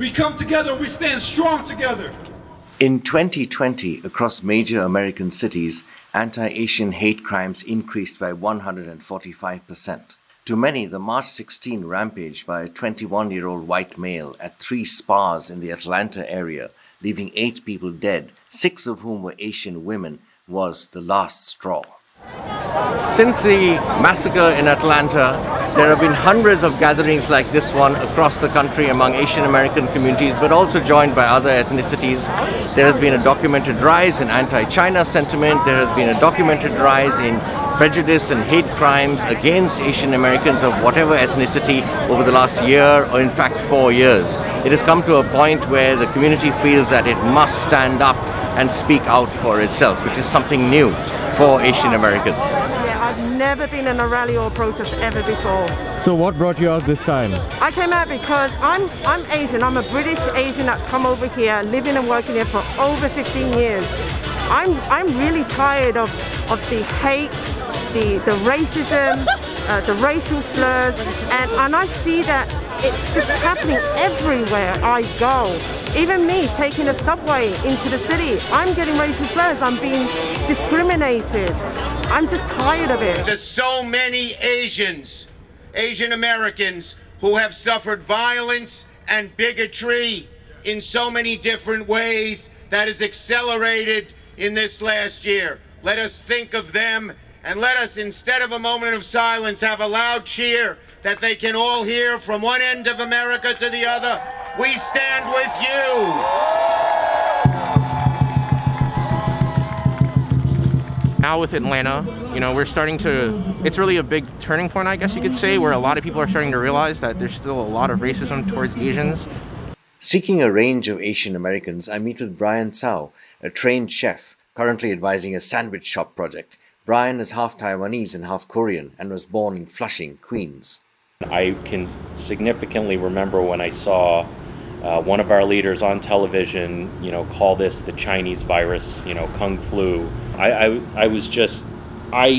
We come together, we stand strong together. In 2020, across major American cities, anti-Asian hate crimes increased by 145%. To many, the March 16 rampage by a 21-year-old white male at 3 spas in the Atlanta area, leaving 8 people dead, 6 of whom were Asian women, was the last straw. Since the massacre in Atlanta, there have been hundreds of gatherings like this one across the country among Asian American communities, but also joined by other ethnicities. There has been a documented rise in anti-China sentiment. There has been a documented rise in prejudice and hate crimes against Asian Americans of whatever ethnicity over the last year, or in fact 4 years. It has come to a point where the community feels that it must stand up and speak out for itself, which is something new for Asian Americans. I've never been in a rally or protest ever before. So what brought you out this time? I came out because I'm Asian. I'm a British Asian that's come over here, living and working here for over 15 years. I'm really tired of the hate, the racism, the racial slurs, and I see that it's just happening everywhere I go. Even me taking a subway into the city, I'm getting racial slurs, I'm being discriminated. I'm just tired of it. There's so many Asian Americans who have suffered violence and bigotry in so many different ways that has accelerated in this last year. Let us think of them, and let us, instead of a moment of silence, have a loud cheer that they can all hear from one end of America to the other. We stand with you. Now with Atlanta, we're starting to, it's really a big turning point, I guess you could say, where a lot of people are starting to realize that there's still a lot of racism towards Asians. Seeking a range of Asian Americans, I meet with Brian Tsao, a trained chef, currently advising a sandwich shop project. Brian is half Taiwanese and half Korean and was born in Flushing, Queens. I can significantly remember when I saw one of our leaders on television, call this the Chinese virus, Kung Flu. I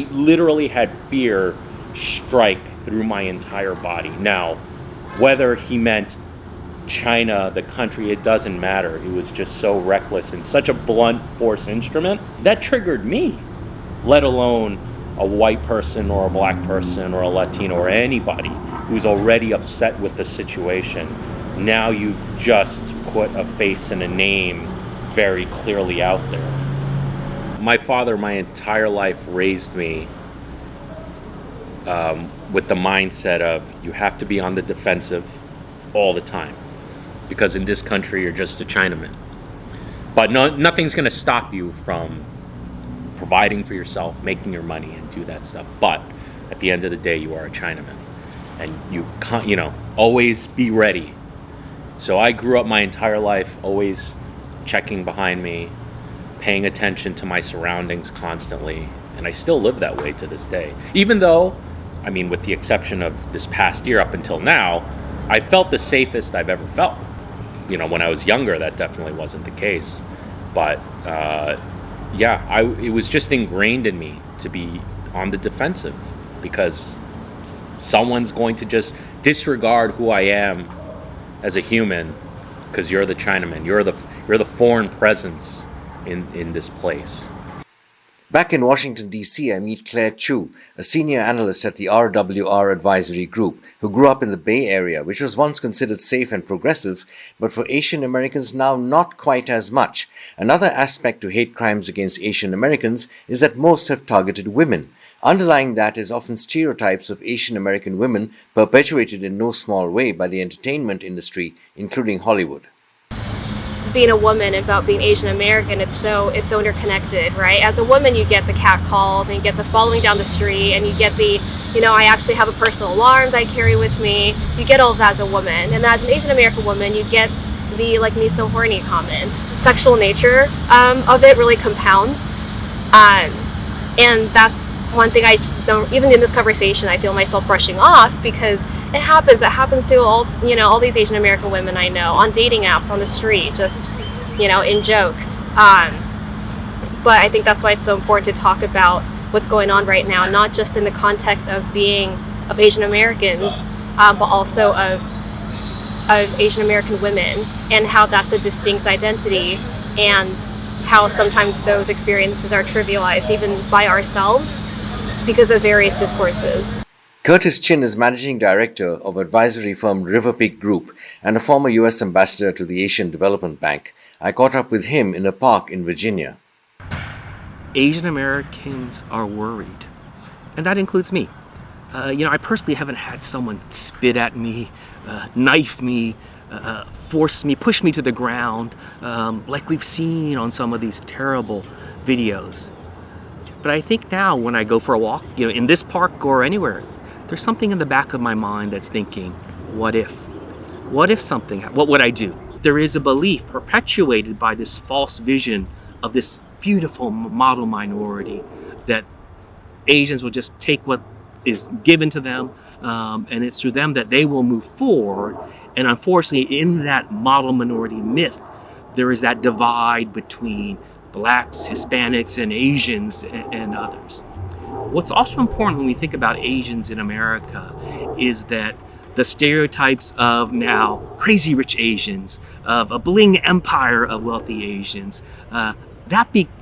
literally had fear strike through my entire body. Now, whether he meant China, the country, it doesn't matter. It was just so reckless and such a blunt force instrument that triggered me, let alone a white person or a black person or a Latino or anybody who's already upset with the situation. Now you just put a face and a name very clearly out there. My father, my entire life, raised me with the mindset of you have to be on the defensive all the time, because in this country you're just a Chinaman. But nothing's going to stop you from providing for yourself, making your money, and do that stuff. But at the end of the day, you are a Chinaman, and you can't, always be ready. So I grew up my entire life always checking behind me, paying attention to my surroundings constantly, and I still live that way to this day. Even though, with the exception of this past year up until now, I felt the safest I've ever felt. When I was younger, that definitely wasn't the case. But it was just ingrained in me to be on the defensive, because someone's going to just disregard who I am as a human because you're the Chinaman, you're the foreign presence in this place. Back in Washington, D.C., I meet Claire Chu, a senior analyst at the RWR Advisory Group, who grew up in the Bay Area, which was once considered safe and progressive, but for Asian Americans now not quite as much. Another aspect to hate crimes against Asian Americans is that most have targeted women. Underlying that is often stereotypes of Asian American women perpetuated in no small way by the entertainment industry, including Hollywood. Being a woman and about being Asian American, it's so interconnected, right? As a woman, you get the cat calls and you get the following down the street, and you get the, I actually have a personal alarm that I carry with me. You get all of that as a woman, and as an Asian American woman, you get the "like me so horny" comments. Sexual nature of it really compounds, and that's one thing I just don't, even in this conversation, I feel myself brushing off, because it happens to all these Asian American women I know on dating apps, on the street, just in jokes, but I think that's why it's so important to talk about what's going on right now, not just in the context of Asian Americans, but also of of Asian American women and how that's a distinct identity, and how sometimes those experiences are trivialized even by ourselves because of various discourses. Curtis Chin is managing director of advisory firm River Peak Group and a former U.S. ambassador to the Asian Development Bank. I caught up with him in a park in Virginia. Asian Americans are worried, and that includes me. I personally haven't had someone spit at me, knife me, force me, push me to the ground, like we've seen on some of these terrible videos. But I think now when I go for a walk, in this park or anywhere, there's something in the back of my mind that's thinking, what if? What if something, what would I do? There is a belief perpetuated by this false vision of this beautiful model minority that Asians will just take what is given to them, and it's through them that they will move forward. And unfortunately, in that model minority myth, there is that divide between blacks, Hispanics, and Asians and others. What's also important when we think about Asians in America is that the stereotypes of now crazy rich Asians, of a bling empire of wealthy Asians,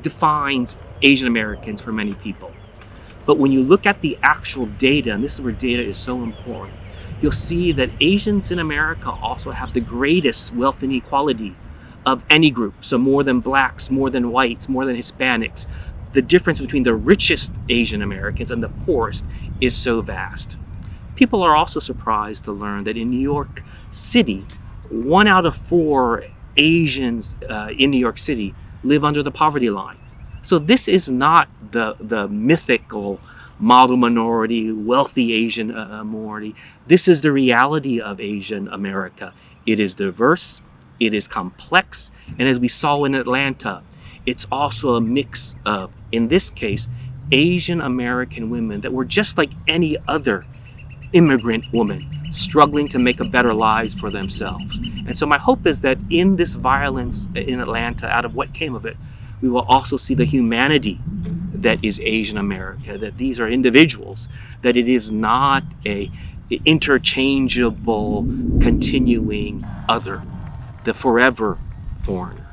defines Asian Americans for many people. But when you look at the actual data, and this is where data is so important, you'll see that Asians in America also have the greatest wealth inequality of any group. So more than blacks, more than whites, more than Hispanics. The difference between the richest Asian Americans and the poorest is so vast. People are also surprised to learn that in New York City, 1 out of 4 Asians in New York City live under the poverty line. So this is not the mythical model minority, wealthy Asian minority. This is the reality of Asian America. It is diverse, it is complex, and as we saw in Atlanta, it's also a mix of, in this case, Asian American women that were just like any other immigrant woman struggling to make a better lives for themselves. And so my hope is that in this violence in Atlanta, out of what came of it, we will also see the humanity that is Asian America, that these are individuals, that it is not a interchangeable, continuing other, the forever foreigner.